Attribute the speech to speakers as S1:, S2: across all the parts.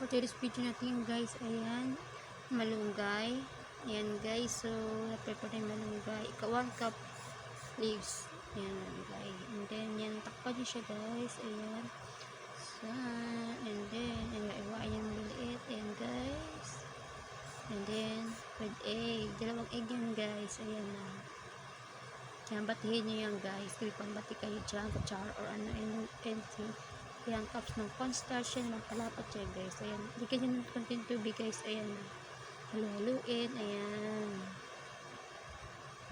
S1: For today's video natin guys, ayan, malunggay. Ayan guys, so prepare tayo malunggay. 1 cup leaves. Ayan, malunggay. And then, yan, takpan nyo siya guys. Ayan. So, and then, iwain yan maliit. Ayan guys. And then, with egg. 2 egg yan guys. Ayan na. Yan, batihin nyo yan guys. Kaya pambati kayo dyan, kutsara or ano, anything. Ayan, cups ng cornstarch yan, palapat siya guys. Ayan, bigyan nyo ng konting tubig guys. Ayan, halu-haluin. Ayan.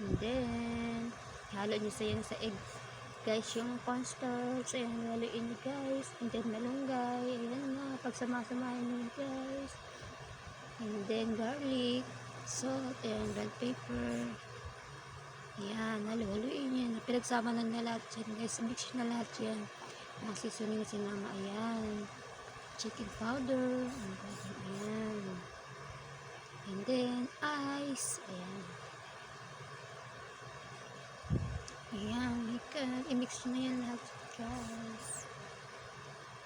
S1: And then, halo nyo sa yan sa egg guys, yung cornstarch. Ayan, haluin nyo guys. And then, malunggay. Ayan na, pagsama-samahin nyo guys. And then, garlic, salt, and red pepper. Ayan, halu-haluin yan. Pinagsama na lahat yan guys. Mix na lahat yan. Ang seasoning sinama, ayan, chicken powder, ayan, and then ice, ayan, i-mix na yan lahat guys.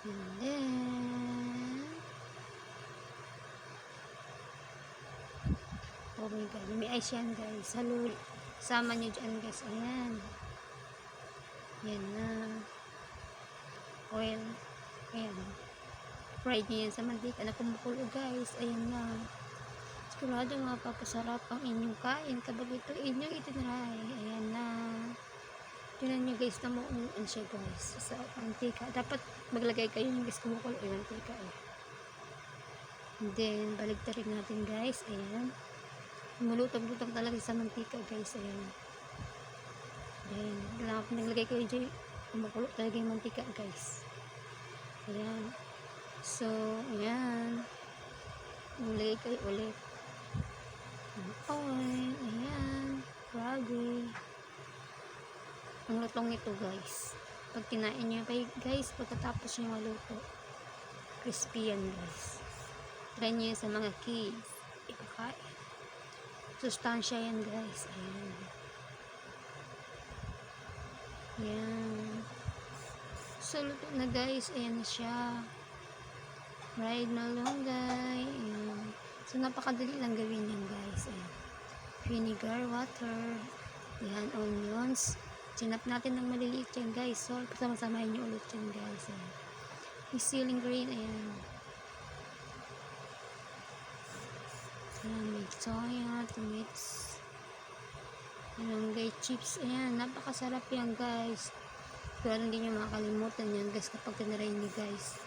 S1: And then oh my god, may ice yan guys. Halo, sama nyo dyan guys. Ayan, yan na oil. Ayan, fried nyo yan sa mantika na kumukulo guys. Ayan na, sigurado mapapasarap ang inyong kain kapag ito inyong itinry. Ayan na, tinan nyo guys na mauuan siya guys sa mantika. Dapat maglagay kayo yung guys kumukulo yung mantika and then baligtarin natin guys. Ayan, mulutang-lutang talaga sa mantika guys. Ayan, then naglagay kayo dyan, kumukulo talaga yung mantika guys. Ayan, so ayan, ulay kayo ulit oil. Ayan, grabe ang lutong ito guys. Pag kinain nyo pa guys, pagkatapos nyo maluto, crispy yan guys. Try nyo sa mga kids, ikakain, sustansya yan guys. Ayan, ayan, so luto na guys. Ayan na siya, fried malunggay. Ayan, so napakadali lang gawin yan guys. Ayan, vinegar, water, ayan, onions, sinap natin ng maliliit yan guys. So pasama-samahin nyo ulit yan guys. Ayan, ceiling green. Ayan, ayan, may soya to mix malunggay chips. Ayan, napakasarap yan guys. Pero hindi nyo makakalimutan yan guys kapag tinaray nyo guys.